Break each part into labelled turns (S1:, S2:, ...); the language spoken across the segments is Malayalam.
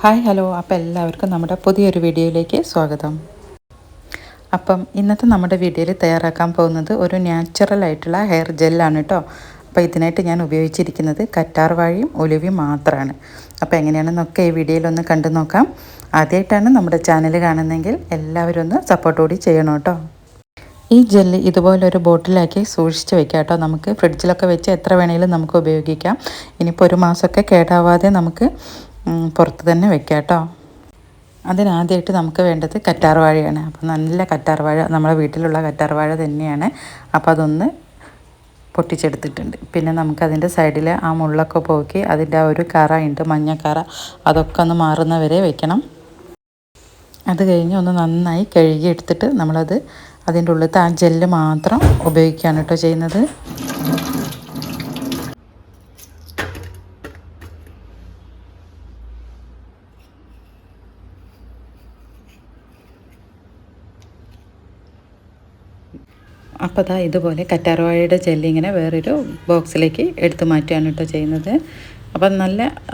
S1: ഹായ് ഹലോ അപ്പോൾ എല്ലാവർക്കും നമ്മുടെ പുതിയൊരു വീഡിയോയിലേക്ക് സ്വാഗതം. അപ്പം ഇന്നത്തെ നമ്മുടെ വീഡിയോയിൽ തയ്യാറാക്കാൻ പോകുന്നത് ഒരു നാച്ചുറൽ ആയിട്ടുള്ള ഹെയർ ജെല്ലാണ് കേട്ടോ. അപ്പോൾ ഇതിനായിട്ട് ഞാൻ ഉപയോഗിച്ചിരിക്കുന്നത് കറ്റാർവാഴയും ഉലുവയും മാത്രമാണ്. അപ്പോൾ എങ്ങനെയാണെന്നൊക്കെ ഈ വീഡിയോയിലൊന്ന് കണ്ടു നോക്കാം. ആദ്യമായിട്ടാണ് നമ്മുടെ ചാനൽ കാണുന്നതെങ്കിൽ എല്ലാവരും ഒന്ന് സപ്പോർട്ടോടി ചെയ്യണം കേട്ടോ. ഈ ജെല്ല് ഇതുപോലൊരു ബോട്ടിലാക്കി സൂക്ഷിച്ച് വെക്കാം കേട്ടോ. നമുക്ക് ഫ്രിഡ്ജിലൊക്കെ വെച്ച് എത്ര വേണമെങ്കിലും നമുക്ക് ഉപയോഗിക്കാം. ഇനിയിപ്പോൾ ഒരു മാസമൊക്കെ കേടാവാതെ നമുക്ക് പുറത്ത് തന്നെ വെക്കാം കേട്ടോ. അതിനാദ്യമായിട്ട് നമുക്ക് വേണ്ടത് കറ്റാർവാഴയാണ്. അപ്പോൾ നല്ല കറ്റാർവാഴ നമ്മുടെ വീട്ടിലുള്ള കറ്റാർവാഴ തന്നെയാണ്. അപ്പോൾ അതൊന്ന് പൊട്ടിച്ചെടുത്തിട്ടുണ്ട്. പിന്നെ നമുക്കതിൻ്റെ സൈഡിൽ ആ മുള്ളൊക്കെ പോക്കി അതിൻ്റെ ആ ഒരു കറ ഉണ്ട്, മഞ്ഞക്കറ, അതൊക്കെ ഒന്ന് മാറുന്നവരെ വെക്കണം. അത് കഴിഞ്ഞ് ഒന്ന് നന്നായി കഴുകി എടുത്തിട്ട് നമ്മളത് അതിൻ്റെ ഉള്ളിലത്തെ ആ ജെല്ല് മാത്രം ഉപയോഗിക്കുകയാണ് കേട്ടോ ചെയ്യുന്നത്. അപ്പോൾ ദാ ഇതുപോലെ കറ്റാർവാഴയുടെ ജെല്ലിങ്ങനെ വേറൊരു ബോക്സിലേക്ക് എടുത്ത് മാറ്റുകയാണ് കേട്ടോ ചെയ്യുന്നത്. അപ്പം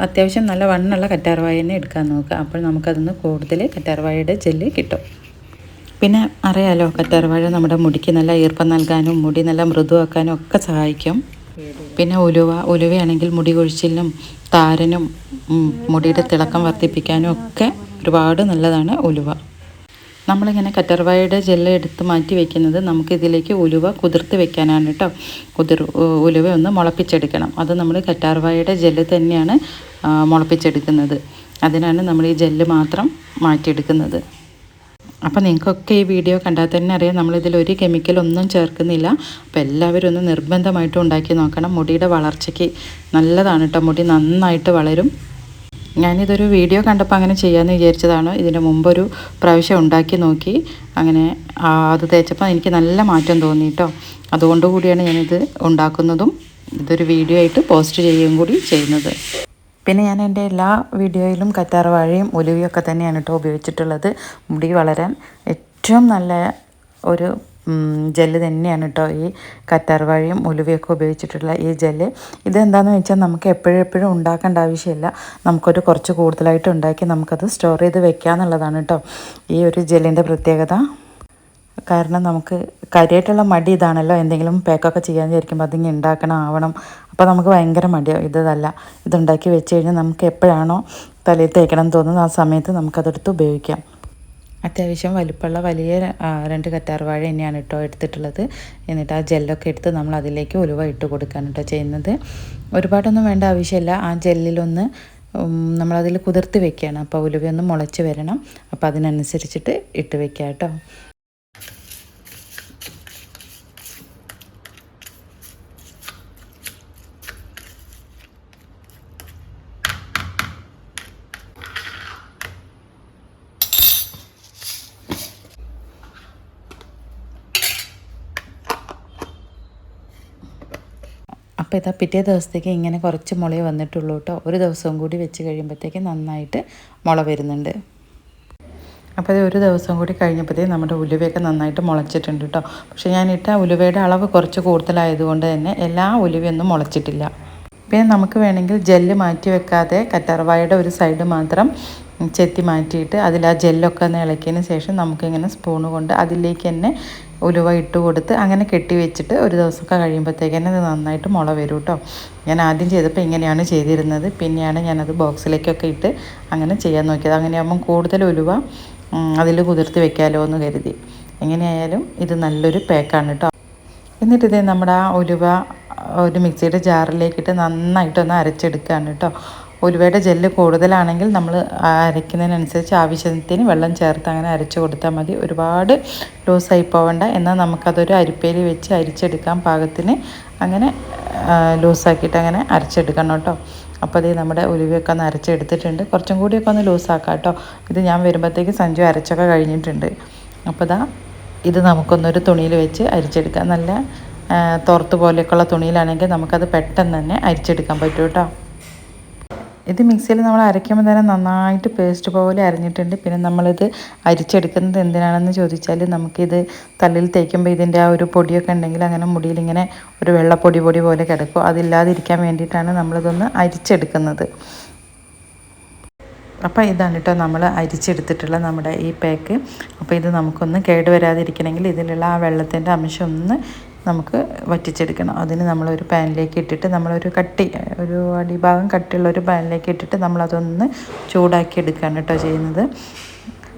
S1: അത്യാവശ്യം നല്ല വണ്ണുള്ള കറ്റാർവാഴ തന്നെ എടുക്കാൻ നോക്കുക. അപ്പോൾ നമുക്കതിന്ന് കൂടുതൽ കറ്റാർവാഴയുടെ ജെല്ല് കിട്ടും. പിന്നെ അറിയാലോ, കറ്റാർവാഴ നമ്മുടെ മുടിക്ക് നല്ല ഈർപ്പം നൽകാനും മുടി നല്ല മൃദുവാക്കാനും ഒക്കെ സഹായിക്കും. പിന്നെ ഉലുവയാണെങ്കിൽ മുടി കൊഴിച്ചിലിനും താരനും മുടിയുടെ തിളക്കം വർദ്ധിപ്പിക്കാനും ഒക്കെ ഒരുപാട് നല്ലതാണ് ഉലുവ. നമ്മളിങ്ങനെ കറ്റാർവാഴയുടെ ജെല്ല് എടുത്ത് മാറ്റി വെക്കുന്നത് നമുക്കിതിലേക്ക് ഉലുവ കുതിർത്ത് വെക്കാനാണ് കേട്ടോ. ഉലുവ ഒന്ന് മുളപ്പിച്ചെടുക്കണം. അത് നമ്മൾ കറ്റാർവാഴയുടെ ജെല്ല് തന്നെയാണ് മുളപ്പിച്ചെടുക്കുന്നത്. അതിനാണ് നമ്മൾ ഈ ജെല്ല് മാത്രം മാറ്റിയെടുക്കുന്നത്. അപ്പോൾ നിങ്ങൾക്കൊക്കെ ഈ വീഡിയോ കണ്ടാൽ തന്നെ അറിയാം, നമ്മളിതിൽ ഒരു കെമിക്കലൊന്നും ചേർക്കുന്നില്ല. അപ്പോൾ എല്ലാവരും ഒന്ന് നിർബന്ധമായിട്ടും ഉണ്ടാക്കി നോക്കണം. മുടിയുടെ വളർച്ചയ്ക്ക് നല്ലതാണ് കേട്ടോ. മുടി നന്നായിട്ട് വളരും. ഞാനിതൊരു വീഡിയോ കണ്ടപ്പോൾ അങ്ങനെ ചെയ്യാമെന്ന് വിചാരിച്ചതാണ്. ഇതിന് മുമ്പൊരു പ്രാവശ്യം ഉണ്ടാക്കി നോക്കി. അങ്ങനെ അത് തേച്ചപ്പോൾ എനിക്ക് നല്ല മാറ്റം തോന്നി കേട്ടോ. അതുകൊണ്ട് കൂടിയാണ് ഞാനിത് ഉണ്ടാക്കുന്നതും ഇതൊരു വീഡിയോ ആയിട്ട് പോസ്റ്റ് ചെയ്യുകയും കൂടി ചെയ്യുന്നത്. പിന്നെ ഞാൻ എൻ്റെ എല്ലാ വീഡിയോയിലും കറ്റാർവാഴയും ഉലുവയൊക്കെ തന്നെയാണ് കേട്ടോ ഉപയോഗിച്ചിട്ടുള്ളത്. മുടി വളരാൻ ഏറ്റവും നല്ല ഒരു ജെല്ല് തന്നെയാണ് കേട്ടോ ഈ കറ്റാർവാഴയും ഉലുവയൊക്കെ ഉപയോഗിച്ചിട്ടുള്ള ഈ ജെല്ല്. ഇതെന്താണെന്ന് വെച്ചാൽ നമുക്ക് എപ്പോഴും ഉണ്ടാക്കേണ്ട ആവശ്യമില്ല. നമുക്കൊരു കുറച്ച് കൂടുതലായിട്ട് ഉണ്ടാക്കി നമുക്കത് സ്റ്റോർ ചെയ്ത് വെക്കാമെന്നുള്ളതാണ് കേട്ടോ ഈ ഒരു ജെല്ലിൻ്റെ പ്രത്യേകത. കാരണം നമുക്ക് കാര്യമായിട്ടുള്ള മടി ഇതാണല്ലോ, എന്തെങ്കിലും പാക്കൊക്കെ ചെയ്യാൻ വിചാരിക്കുമ്പോൾ അതിങ്ങനെ ഉണ്ടാക്കണം ആവണം. അപ്പോൾ നമുക്ക് ഭയങ്കര മടിയാവും. ഇതല്ല, ഇതുണ്ടാക്കി വെച്ച് കഴിഞ്ഞാൽ നമുക്ക് എപ്പോഴാണോ തലയിൽ തേക്കണം തോന്നുന്നത് ആ സമയത്ത് നമുക്കതെടുത്ത് ഉപയോഗിക്കാം. അത്യാവശ്യം വലിപ്പമുള്ള വലിയ 2 കറ്റാർവാഴ തന്നെയാണ് കേട്ടോ എടുത്തിട്ടുള്ളത്. എന്നിട്ട് ആ ജെല്ലൊക്കെ എടുത്ത് നമ്മൾ അതിലേക്ക് ഉലുവ ഇട്ട് കൊടുക്കുകയാണ് കേട്ടോ ചെയ്യുന്നത്. ഒരുപാടൊന്നും വേണ്ട ആവശ്യമില്ല. ആ ജെല്ലിലൊന്ന് നമ്മളതിൽ കുതിർത്ത് വെക്കുകയാണ്. അപ്പോൾ ഉലുവയൊന്ന് മുളച്ച് വരണം. അപ്പോൾ അതിനനുസരിച്ചിട്ട് ഇട്ട് വെക്കുക കേട്ടോ. അപ്പോൾ ഇതാ പിറ്റേ ദിവസത്തേക്ക് ഇങ്ങനെ കുറച്ച് മുള വന്നിട്ടുള്ളൂ കേട്ടോ. ഒരു ദിവസവും കൂടി വെച്ച് കഴിയുമ്പോഴത്തേക്ക് നന്നായിട്ട് മുള വരുന്നുണ്ട്. അപ്പോൾ അത് ഒരു ദിവസം കൂടി കഴിഞ്ഞപ്പോഴത്തേക്ക് നമ്മുടെ ഉലുവയൊക്കെ നന്നായിട്ട് മുളച്ചിട്ടുണ്ട് കേട്ടോ. പക്ഷേ ഞാനിട്ട ഉലുവയുടെ അളവ് കുറച്ച് കൂടുതലായതുകൊണ്ട് തന്നെ എല്ലാ ഉലുവയൊന്നും മുളച്ചിട്ടില്ല. പിന്നെ നമുക്ക് വേണമെങ്കിൽ ജെല്ല് മാറ്റി വെക്കാതെ കറ്റാർവാഴയുടെ ഒരു സൈഡ് മാത്രം ചെത്തി മാറ്റിയിട്ട് അതിൽ ആ ജെല്ലൊക്കെ ഒന്ന് ഇളക്കിയതിന് ശേഷം നമുക്കിങ്ങനെ സ്പൂണ് കൊണ്ട് അതിലേക്ക് തന്നെ ഉലുവ ഇട്ട് കൊടുത്ത് അങ്ങനെ കെട്ടി വെച്ചിട്ട് ഒരു ദിവസമൊക്കെ കഴിയുമ്പോഴത്തേക്ക് തന്നെ അത് നന്നായിട്ട് മുള വരും കേട്ടോ. ഞാൻ ആദ്യം ചെയ്തപ്പോൾ ഇങ്ങനെയാണ് ചെയ്തിരുന്നത്. പിന്നെയാണ് ഞാനത് ബോക്സിലേക്കൊക്കെ ഇട്ട് അങ്ങനെ ചെയ്യാൻ നോക്കിയത്. അങ്ങനെയാകുമ്പം കൂടുതൽ ഉലുവ അതിൽ കുതിർത്ത് വെക്കാമല്ലോ എന്ന് കരുതി. എങ്ങനെയായാലും ഇത് നല്ലൊരു പാക്കാണ് കേട്ടോ. എന്നിട്ട് ഇതേ നമ്മുടെ ആ ഉലുവ ഒരു മിക്സിയുടെ ജാറിലേക്കിട്ട് നന്നായിട്ടൊന്ന് അരച്ചെടുക്കുകയാണ് കേട്ടോ. ഉലുവയുടെ ജെല്ല് കൂടുതലാണെങ്കിൽ നമ്മൾ അരയ്ക്കുന്നതിനനുസരിച്ച് ആവശ്യത്തിന് വെള്ളം ചേർത്ത് അങ്ങനെ അരച്ച് കൊടുത്താൽ മതി. ഒരുപാട് ലൂസായി പോവേണ്ട. എന്നാൽ നമുക്കതൊരു അരിപ്പയിൽ വെച്ച് അരിച്ചെടുക്കാൻ പാകത്തിന് അങ്ങനെ ലൂസാക്കിയിട്ട് അങ്ങനെ അരച്ചെടുക്കണം കേട്ടോ. അപ്പോൾ അത് നമ്മുടെ ഉലുവയൊക്കെ ഒന്ന് അരച്ചെടുത്തിട്ടുണ്ട്. കുറച്ചും കൂടിയൊക്കെ ഒന്ന് ലൂസാക്കാം കേട്ടോ. ഇത് ഞാൻ വരുമ്പോഴത്തേക്ക് സഞ്ജു അരച്ചൊക്കെ കഴിഞ്ഞിട്ടുണ്ട്. അപ്പോൾ ഇത് നമുക്കൊന്നൊരു തുണിയിൽ വെച്ച് അരിച്ചെടുക്കാം. നല്ല തോർത്ത് പോലെയൊക്കെയുള്ള തുണിയിലാണെങ്കിൽ നമുക്കത് പെട്ടെന്ന് തന്നെ അരിച്ചെടുക്കാൻ പറ്റും കേട്ടോ. ഇത് മിക്സിയിൽ നമ്മൾ അരയ്ക്കുമ്പോൾ തന്നെ നന്നായിട്ട് പേസ്റ്റ് പോലെ അരഞ്ഞിട്ടുണ്ട്. പിന്നെ നമ്മളിത് അരിച്ചെടുക്കുന്നത് എന്തിനാണെന്ന് ചോദിച്ചാൽ, നമുക്കിത് തലയിൽ തേക്കുമ്പോൾ ഇതിൻ്റെ ആ ഒരു പൊടിയൊക്കെ ഉണ്ടെങ്കിൽ അങ്ങനെ മുടിയിലിങ്ങനെ ഒരു വെള്ളപ്പൊടി പോലെ കിടക്കും. അതില്ലാതിരിക്കാൻ വേണ്ടിയിട്ടാണ് നമ്മളിതൊന്ന് അരിച്ചെടുക്കുന്നത്. അപ്പോൾ ഇതാണ് കേട്ടോ നമ്മൾ അരിച്ചെടുത്തിട്ടുള്ള നമ്മുടെ ഈ പാക്ക്. അപ്പോൾ ഇത് നമുക്കൊന്ന് കേടുവരാതിരിക്കണമെങ്കിൽ ഇതിലുള്ള ആ വെള്ളത്തിൻ്റെ അംശം ഒന്ന് നമുക്ക് വറ്റിച്ചെടുക്കണം. അതിന് നമ്മളൊരു പാനിലേക്ക് ഇട്ടിട്ട് നമ്മളൊരു ഒരു അടിഭാഗം കട്ടിയുള്ളൊരു പാനിലേക്ക് ഇട്ടിട്ട് നമ്മളതൊന്ന് ചൂടാക്കി എടുക്കുകയാണ് കേട്ടോ ചെയ്യുന്നത്.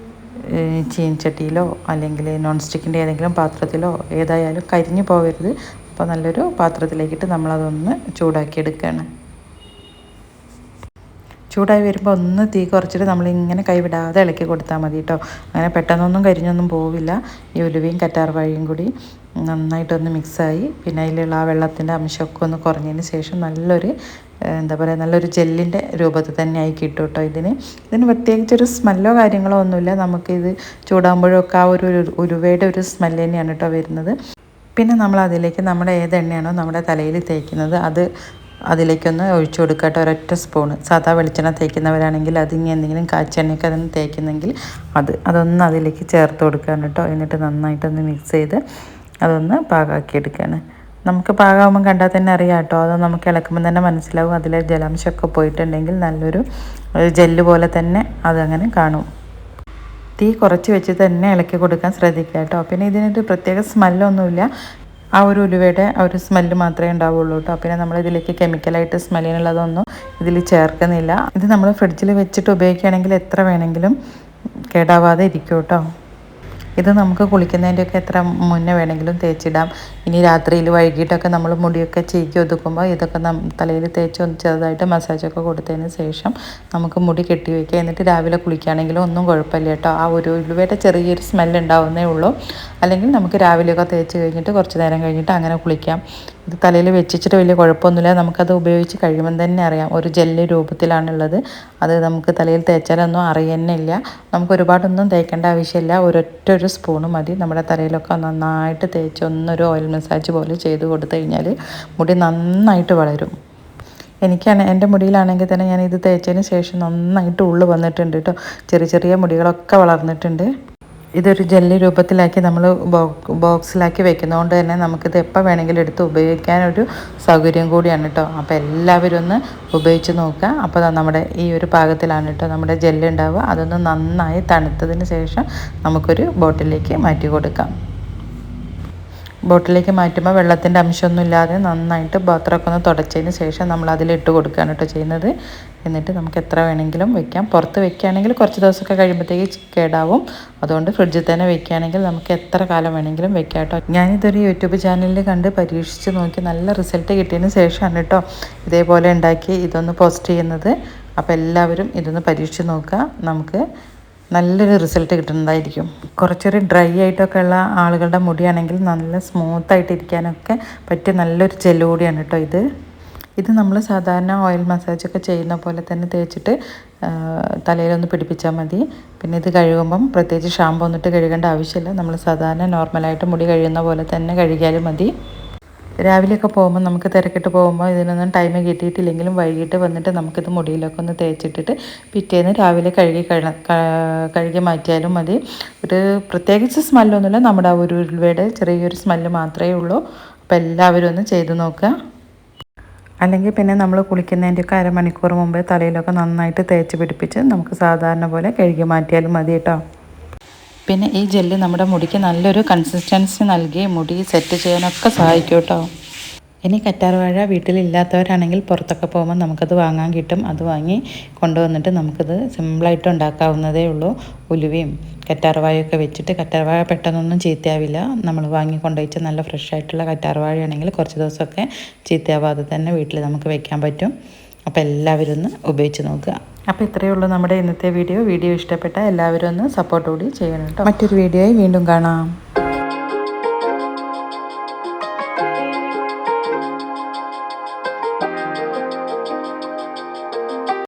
S1: ചീനച്ചട്ടിയിലോ അല്ലെങ്കിൽ നോൺ സ്റ്റിക്കിൻ്റെ ഏതെങ്കിലും പാത്രത്തിലോ ഏതായാലും കരിഞ്ഞു പോകരുത്. അപ്പോൾ നല്ലൊരു പാത്രത്തിലേക്കിട്ട് നമ്മളതൊന്ന് ചൂടാക്കി എടുക്കുകയാണ്. ചൂടായി വരുമ്പോൾ ഒന്ന് തീ കുറച്ചിട്ട് നമ്മളിങ്ങനെ കൈവിടാതെ ഇളക്കി കൊടുത്താൽ മതി കേട്ടോ. അങ്ങനെ പെട്ടെന്നൊന്നും കരിഞ്ഞൊന്നും പോവില്ല. ഈ ഉലുവയും കറ്റാർവാഴയും കൂടി നന്നായിട്ടൊന്ന് മിക്സായി പിന്നെ അതിലുള്ള ആ വെള്ളത്തിൻ്റെ അംശമൊക്കെ ഒന്ന് കുറഞ്ഞതിന് ശേഷം നല്ലൊരു നല്ലൊരു ജെല്ലിൻ്റെ രൂപത്തിൽ തന്നെ ആയി കിട്ടും കേട്ടോ. ഇതിന് പ്രത്യേകിച്ചൊരു സ്മെല്ലോ കാര്യങ്ങളോ ഒന്നുമില്ല. നമുക്കിത് ചൂടാകുമ്പോഴൊക്കെ ആ ഒരു ഉലുവയുടെ ഒരു സ്മെല്ല് തന്നെയാണ് കേട്ടോ വരുന്നത്. പിന്നെ നമ്മൾ അതിലേക്ക് നമ്മുടെ ഏത് എണ്ണയാണോ നമ്മുടെ തലയിൽ തേക്കുന്നത് അതിലേക്കൊന്ന് ഒഴിച്ചു കൊടുക്കുക കേട്ടോ. ഒരൊറ്റ സ്പൂണ്. സാധാ വെളിച്ചെണ്ണ തേക്കുന്നവരാണെങ്കിൽ അതിന് എന്തെങ്കിലും കാച്ചെണ്ണയൊക്കെ അതിന് തേക്കുന്നെങ്കിൽ അതൊന്ന് അതിലേക്ക് ചേർത്ത് കൊടുക്കുകയാണ് കേട്ടോ. എന്നിട്ട് നന്നായിട്ടൊന്ന് മിക്സ് ചെയ്ത് അതൊന്ന് പാകമാക്കി എടുക്കുകയാണ്. നമുക്ക് പാകമാകുമ്പം കണ്ടാൽ തന്നെ അറിയാം കേട്ടോ. അത് നമുക്ക് ഇളക്കുമ്പോൾ തന്നെ മനസ്സിലാവും അതിലെ ജലാംശമൊക്കെ പോയിട്ടുണ്ടെങ്കിൽ നല്ലൊരു ജെല്ല് പോലെ തന്നെ അതങ്ങനെ കാണും. തീ കുറച്ച് വെച്ച് തന്നെ ഇളക്കി കൊടുക്കാൻ ശ്രദ്ധിക്കുക കേട്ടോ. പിന്നെ ഇതിനൊരു പ്രത്യേക സ്മെല്ലൊന്നുമില്ല. ആ ഒരു ഉലുവയുടെ ആ ഒരു സ്മെല്ല് മാത്രമേ ഉണ്ടാവുള്ളൂ കേട്ടോ. പിന്നെ നമ്മളിതിലേക്ക് കെമിക്കലായിട്ട് സ്മെല്ലിനുള്ളതൊന്നും ഇതിൽ ചേർക്കുന്നില്ല. ഇത് നമ്മൾ ഫ്രിഡ്ജിൽ വെച്ചിട്ട് ഉപയോഗിക്കുകയാണെങ്കിൽ എത്ര വേണമെങ്കിലും കേടാവാതെ ഇരിക്കും കേട്ടോ. ഇത് നമുക്ക് കുളിക്കുന്നതിൻ്റെയൊക്കെ എത്ര മുന്നേ വേണമെങ്കിലും തേച്ചിടാം. ഇനി രാത്രിയിൽ വൈകിട്ടൊക്കെ നമ്മൾ മുടിയൊക്കെ ചീക്കി ഒതുക്കുമ്പോൾ ഇതൊക്കെ തലയിൽ തേച്ച് ഒന്ന് ചെറുതായിട്ട് മസാജൊക്കെ കൊടുത്തതിന് ശേഷം നമുക്ക് മുടി കെട്ടി വയ്ക്കുക. എന്നിട്ട് രാവിലെ കുളിക്കുകയാണെങ്കിലും ഒന്നും കുഴപ്പമില്ല കേട്ടോ. ആ ഒരു ഉലുവയുടെ ചെറിയൊരു സ്മെല്ല് ഉണ്ടാവുന്നേ ഉള്ളൂ. അല്ലെങ്കിൽ നമുക്ക് രാവിലെയൊക്കെ തേച്ച് കഴിഞ്ഞിട്ട് കുറച്ച് നേരം കഴിഞ്ഞിട്ട് അങ്ങനെ കുളിക്കാം. ഇത് തലയിൽ വെച്ചിട്ട് വലിയ കുഴപ്പമൊന്നുമില്ല. നമുക്കത് ഉപയോഗിച്ച് കഴിയുമ്പം തന്നെ അറിയാം ഒരു ജെല്ല് രൂപത്തിലാണുള്ളത്. അത് നമുക്ക് തലയിൽ തേച്ചാലൊന്നും അറിയുന്നില്ല. നമുക്ക് ഒരുപാടൊന്നും തേക്കേണ്ട ആവശ്യമില്ല. ഒരു സ്പൂണ് മതി. നമ്മുടെ തലയിലൊക്കെ നന്നായിട്ട് തേച്ച് ഒന്നൊരു ഓയിൽ മസാജ് പോലെ ചെയ്ത് കൊടുത്തു കഴിഞ്ഞാൽ മുടി നന്നായിട്ട് വളരും. എൻ്റെ മുടിയിലാണെങ്കിൽ തന്നെ ഞാൻ ഇത് തേച്ചതിന് ശേഷം നന്നായിട്ട് ഉള്ളു വന്നിട്ടുണ്ട് കേട്ടോ. ചെറിയ മുടികളൊക്കെ വളർന്നിട്ടുണ്ട്. ഇതൊരു ജെല്ലി രൂപത്തിലാക്കി നമ്മൾ ബോക്സിലാക്കി വെക്കുന്നതുകൊണ്ട് തന്നെ നമുക്കിത് എപ്പോൾ വേണമെങ്കിലും എടുത്ത് ഉപയോഗിക്കാനൊരു സൗകര്യം കൂടിയാണ് കേട്ടോ. അപ്പോൾ എല്ലാവരും ഒന്ന് ഉപയോഗിച്ച് നോക്കുക. അപ്പോൾ നമ്മുടെ ഈ ഒരു പാകത്തിലാണ് കേട്ടോ നമ്മുടെ ജെല്ല് ഉണ്ടാവുക. അതൊന്ന് നന്നായി തണുത്തതിന് ശേഷം നമുക്കൊരു ബോട്ടിലേക്ക് മാറ്റി കൊടുക്കാം. ബോട്ടിലേക്ക് മാറ്റുമ്പോൾ വെള്ളത്തിൻ്റെ അംശമൊന്നും ഇല്ലാതെ നന്നായിട്ട് പാത്രമൊക്കെ ഒന്ന് തുടച്ചതിന് ശേഷം നമ്മൾ അതിലിട്ട് കൊടുക്കുകയാണ് കേട്ടോ ചെയ്യുന്നത്. എന്നിട്ട് നമുക്ക് എത്ര വേണമെങ്കിലും വെക്കാം. പുറത്ത് വെക്കുകയാണെങ്കിൽ കുറച്ച് ദിവസമൊക്കെ കഴിയുമ്പോഴത്തേക്ക് കേടാവും. അതുകൊണ്ട് ഫ്രിഡ്ജിൽ തന്നെ വെക്കുകയാണെങ്കിൽ നമുക്ക് എത്ര കാലം വേണമെങ്കിലും വെക്കാം കേട്ടോ. ഞാനിതൊരു യൂട്യൂബ് ചാനലിൽ കണ്ട് പരീക്ഷിച്ച് നോക്കി നല്ല റിസൾട്ട് കിട്ടിയതിന് ശേഷമാണ് കേട്ടോ ഇതേപോലെ ഉണ്ടാക്കി ഇതൊന്ന് പോസ്റ്റ് ചെയ്യുന്നത്. അപ്പോൾ എല്ലാവരും ഇതൊന്ന് പരീക്ഷിച്ച് നോക്കുക. നമുക്ക് നല്ലൊരു റിസൾട്ട് കിട്ടുന്നതായിരിക്കും. കുറച്ചൊരു ഡ്രൈ ആയിട്ടൊക്കെ ഉള്ള ആളുകളുടെ മുടിയാണെങ്കിൽ നല്ല സ്മൂത്തായിട്ടിരിക്കാനൊക്കെ പറ്റിയ നല്ലൊരു ജെല്ല് കൂടിയാണ് കേട്ടോ ഇത് നമ്മൾ സാധാരണ ഓയിൽ മസാജൊക്കെ ചെയ്യുന്ന പോലെ തന്നെ തേച്ചിട്ട് തലയിലൊന്ന് പിടിപ്പിച്ചാൽ മതി. പിന്നെ ഇത് കഴുകുമ്പം പ്രത്യേകിച്ച് ഷാമ്പു ഒന്നിട്ട് കഴുകേണ്ട ആവശ്യമില്ല. നമ്മൾ സാധാരണ നോർമലായിട്ട് മുടി കഴുകുന്ന പോലെ തന്നെ കഴുകിയാലും മതി. രാവിലെയൊക്കെ പോകുമ്പോൾ നമുക്ക് തിരക്കിട്ട് പോകുമ്പോൾ ഇതിനൊന്നും ടൈം കിട്ടിയിട്ടില്ലെങ്കിലും വൈകിട്ട് വന്നിട്ട് നമുക്കിത് മുടിയിലൊക്കെ ഒന്ന് തേച്ചിട്ടിട്ട് പിറ്റേന്ന് രാവിലെ കഴുകി മാറ്റിയാലും മതി. ഒരു പ്രത്യേകിച്ച് സ്മെല്ലൊന്നുമില്ല. നമ്മുടെ ആ ഒരു ഉലുവയുടെ ചെറിയൊരു സ്മെല്ല് മാത്രമേ ഉള്ളൂ. അപ്പോൾ എല്ലാവരും ഒന്ന് ചെയ്ത് നോക്കുക. അല്ലെങ്കിൽ പിന്നെ നമ്മൾ കുളിക്കുന്നതിൻ്റെയൊക്കെ അരമണിക്കൂർ മുമ്പേ തലയിലൊക്കെ നന്നായിട്ട് തേച്ച് പിടിപ്പിച്ച് നമുക്ക് സാധാരണ പോലെ കഴുകി മാറ്റിയാലും മതി കേട്ടോ. പിന്നെ ഈ ജെല്ല് നമ്മുടെ മുടിക്ക് നല്ലൊരു കൺസിസ്റ്റൻസി നൽകി മുടി സെറ്റ് ചെയ്യാനൊക്കെ സഹായിക്കും കേട്ടോ. ഇനി കറ്റാർവാഴ വീട്ടിലില്ലാത്തവരാണെങ്കിൽ പുറത്തൊക്കെ പോകുമ്പോൾ നമുക്കത് വാങ്ങാൻ കിട്ടും. അത് വാങ്ങി കൊണ്ടുവന്നിട്ട് നമുക്കത് സിമ്പിളായിട്ട് ഉണ്ടാക്കാവുന്നതേ ഉള്ളൂ. ഉലുവയും കറ്റാർവാഴയൊക്കെ വെച്ചിട്ട് കറ്റാർവാഴ പെട്ടെന്നൊന്നും ചീത്തയാവില്ല. നമ്മൾ വാങ്ങി കൊണ്ടുവച്ച് നല്ല ഫ്രഷ് ആയിട്ടുള്ള കറ്റാർവാഴയാണെങ്കിൽ കുറച്ച് ദിവസമൊക്കെ ചീത്തയാവാതെ തന്നെ വീട്ടിൽ നമുക്ക് വെക്കാൻ പറ്റും. അപ്പോൾ എല്ലാവരും ഒന്ന് ഉപയോഗിച്ച് നോക്കുക. അപ്പോൾ ഇത്രയേ ഉള്ളൂ നമ്മുടെ ഇന്നത്തെ വീഡിയോ ഇഷ്ടപ്പെട്ട എല്ലാവരും ഒന്ന് സപ്പോർട്ട് കൂടി ചെയ്യണം കേട്ടോ. മറ്റൊരു വീഡിയോയിൽ വീണ്ടും കാണാം.